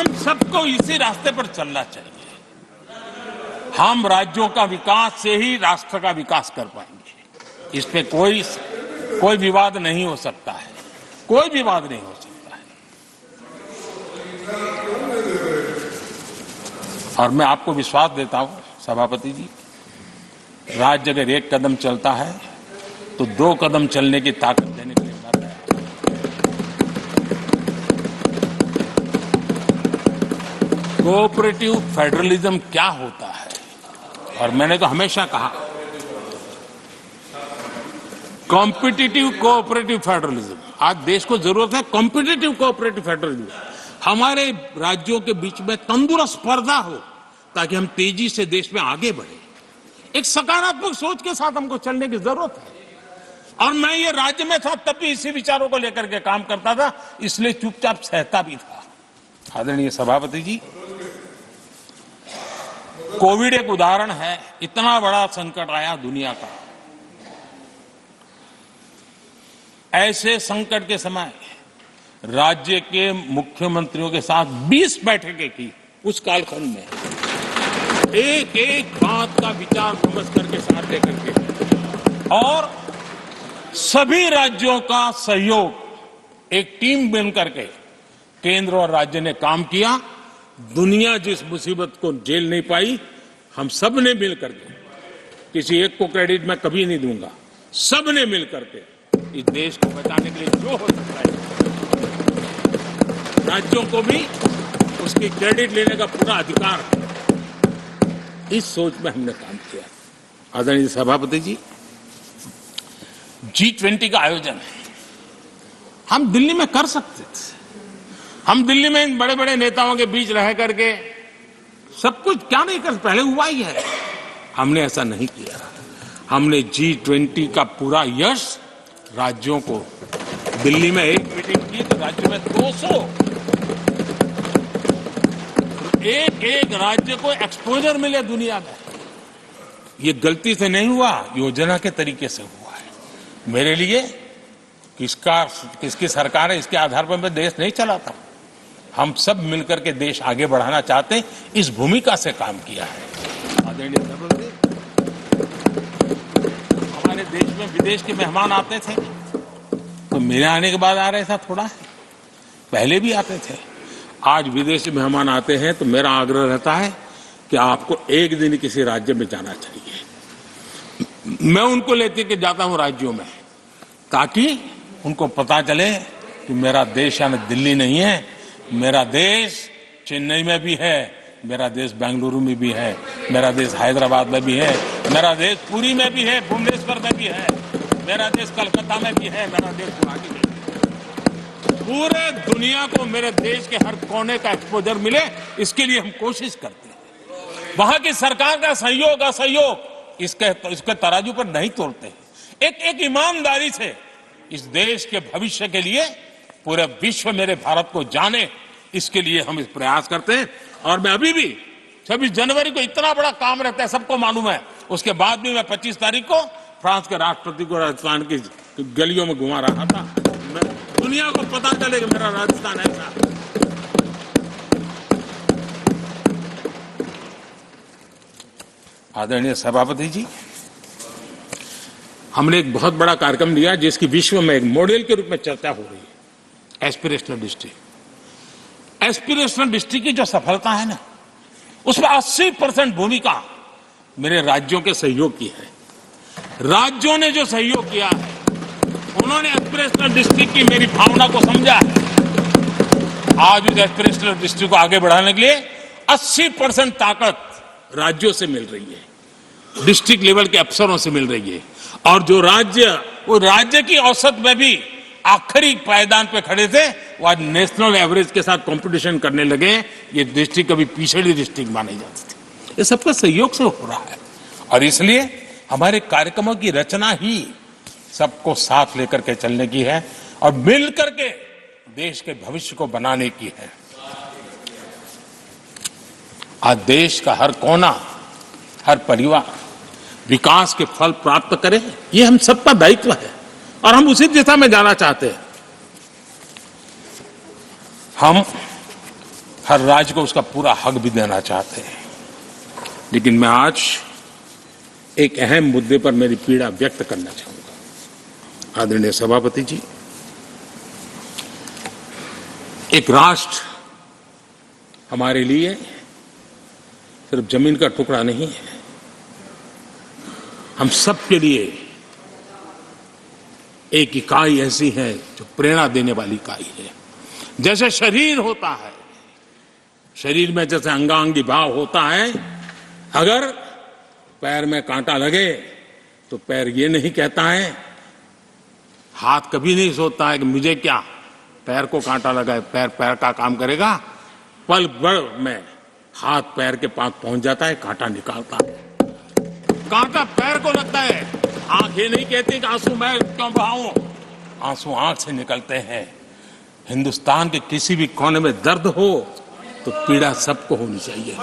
हम सबको इसी रास्ते पर चलना चाहिए। हम राज्यों का विकास से ही राष्ट्र का विकास कर पाएंगे। इस पे कोई विवाद नहीं हो सकता है, कोई विवाद नहीं हो सकता है। और मैं आपको विश्वास देता हूं सभापति जी, राज्य अगर एक कदम चलता है तो 2 कदम चलने की ताकत देने के लिए मैं तैयार हूं। कोऑपरेटिव फेडरलिज्म क्या होता है, और मैंने तो हमेशा कहा कॉम्पिटिटिव कोऑपरेटिव फेडरलिज्म। आज देश को जरूरत है कॉम्पिटिटिव कोऑपरेटिव फेडरलिज्म। हमारे राज्यों के बीच में तंदुरुस्त स्पर्धा हो ताकि हम तेजी से देश में आगे बढ़े। एक सकारात्मक सोच के साथ हमको चलने की जरूरत है। और मैं ये राज्य में था तब भी इसी विचारों को लेकर के काम करता था, इसलिए चुपचाप सहता भी था। आदरणीय सभापति जी, कोविड एक उदाहरण है। इतना बड़ा संकट आया दुनिया का, ऐसे संकट के समय राज्य के मुख्यमंत्रियों के साथ 20 बैठकें की। उस कालखंड में एक एक बात का विचार विमर्श करके साथ लेकर के, और सभी राज्यों का सहयोग, एक टीम बन करके केंद्र और राज्य ने काम किया। दुनिया जिस मुसीबत को झेल नहीं पाई, हम सब ने मिल करके, किसी एक को क्रेडिट मैं कभी नहीं दूंगा, सब ने मिल करके इस देश को बचाने के लिए जो हो सकता है, राज्यों को भी उसकी क्रेडिट लेने का पूरा अधिकार है। इस सोच में हमने काम किया। आदरणीय सभापति जी, G20 का आयोजन हम दिल्ली में कर सकते थे। हम दिल्ली में इन बड़े बड़े नेताओं के बीच रह करके सब कुछ क्या नहीं कर, पहले हुआ ही है। हमने ऐसा नहीं किया। हमने G20 का पूरा यश राज्यों को, दिल्ली में एक मीटिंग की तो राज्य में 200, एक एक राज्य को एक्सपोजर मिले दुनिया में। ये गलती से नहीं हुआ, योजना के तरीके से हुआ है। मेरे लिए किसकी सरकार है इसके आधार पर मैं देश नहीं चलाता। हम सब मिलकर के देश आगे बढ़ाना चाहते हैं, इस भूमिका से काम किया है। आदरणीय सभापति, हमारे देश में विदेश के मेहमान आते थे तो मेरे आने के बाद आ रहे था, थोड़ा पहले भी आते थे। आज विदेशी मेहमान आते हैं तो मेरा आग्रह रहता है कि आपको एक दिन किसी राज्य में जाना चाहिए। मैं उनको लेते के जाता हूं राज्यों में, ताकि उनको पता चले कि मेरा देश यानी दिल्ली नहीं है, मेरा देश चेन्नई में भी है, मेरा देश बेंगलुरु में भी है, मेरा देश हैदराबाद में भी है, मेरा देश पुरी में भी है, भुवनेश्वर में भी है, मेरा देश कलकत्ता में भी है, मेरा देश गुवाहाटी में भी है। पूरे दुनिया को मेरे देश के हर कोने का एक्सपोजर मिले, इसके लिए हम कोशिश करते हैं। वहां की सरकार का सहयोग असहयोग इसके तराजू पर नहीं तोड़ते। एक ईमानदारी से इस देश के भविष्य के लिए पूरे विश्व मेरे भारत को जाने, इसके लिए हम इस प्रयास करते हैं। और मैं अभी भी 26 जनवरी को इतना बड़ा काम रहता है, सबको मालूम है। उसके बाद भी मैं 25 तारीख को फ्रांस के राष्ट्रपति को राजस्थान की गलियों में घुमा रहा था। दुनिया को पता चले कि मेरा राजस्थान ऐसा है। आदरणीय सभापति जी, हमने एक बहुत बड़ा कार्यक्रम लिया जिसकी विश्व में एक मॉडल के रूप में चर्चा हो रही है, एस्पिरेशनल डिस्ट्रिक्ट। एस्पिरेशनल डिस्ट्रिक्ट की जो सफलता है ना, उसमें 80% भूमिका मेरे राज्यों के सहयोग की है। राज्यों ने जो सहयोग किया है, उन्होंने एस्पिरेशनल डिस्ट्रिक्ट की मेरी भावना को समझा है। आज उस एस्पिरेशनल डिस्ट्रिक्ट को आगे बढ़ाने के लिए 80% ताकत राज्यों से मिल रही है, डिस्ट्रिक्ट लेवल के अफसरों से मिल रही है। और जो राज्य, वो राज्य की औसत में भी आखिरी पायदान पे खड़े थे, वो आज नेशनल एवरेज के साथ कंपटीशन करने लगे। ये डिस्ट्रिक्ट कभी पिछड़ी डिस्ट्रिक्ट मानी जाती थी। ये सबका सहयोग से हो रहा है, और इसलिए हमारे कार्यक्रमों की रचना ही सबको साथ लेकर के चलने की है और मिल करके देश के भविष्य को बनाने की है। आज देश का हर कोना, हर परिवार विकास के फल प्राप्त करे, ये हम सबका दायित्व है और हम उसी दिशा में जाना चाहते हैं। हम हर राज्य को उसका पूरा हक भी देना चाहते हैं। लेकिन मैं आज एक अहम मुद्दे पर मेरी पीड़ा व्यक्त करना चाहूंगा। आदरणीय सभापति जी, एक राष्ट्र हमारे लिए सिर्फ जमीन का टुकड़ा नहीं है, हम सब के लिए एक इकाई ऐसी है जो प्रेरणा देने वाली इकाई है। जैसे शरीर होता है, शरीर में जैसे अंगांगी भाव होता है, अगर पैर में कांटा लगे तो पैर ये नहीं कहता है, हाथ कभी नहीं सोचता है कि मुझे क्या, पैर को कांटा लगा है, पैर पैर का काम करेगा। पल भर में हाथ पैर के पास पहुंच जाता है, कांटा निकालता है। कांटा पैर को लगता है, आंख ये नहीं कहती कि आंसू मैं क्यों बहाऊं, आंसू आंख से निकलते हैं। हिंदुस्तान के किसी भी कोने में दर्द हो तो पीड़ा सबको होनी चाहिए।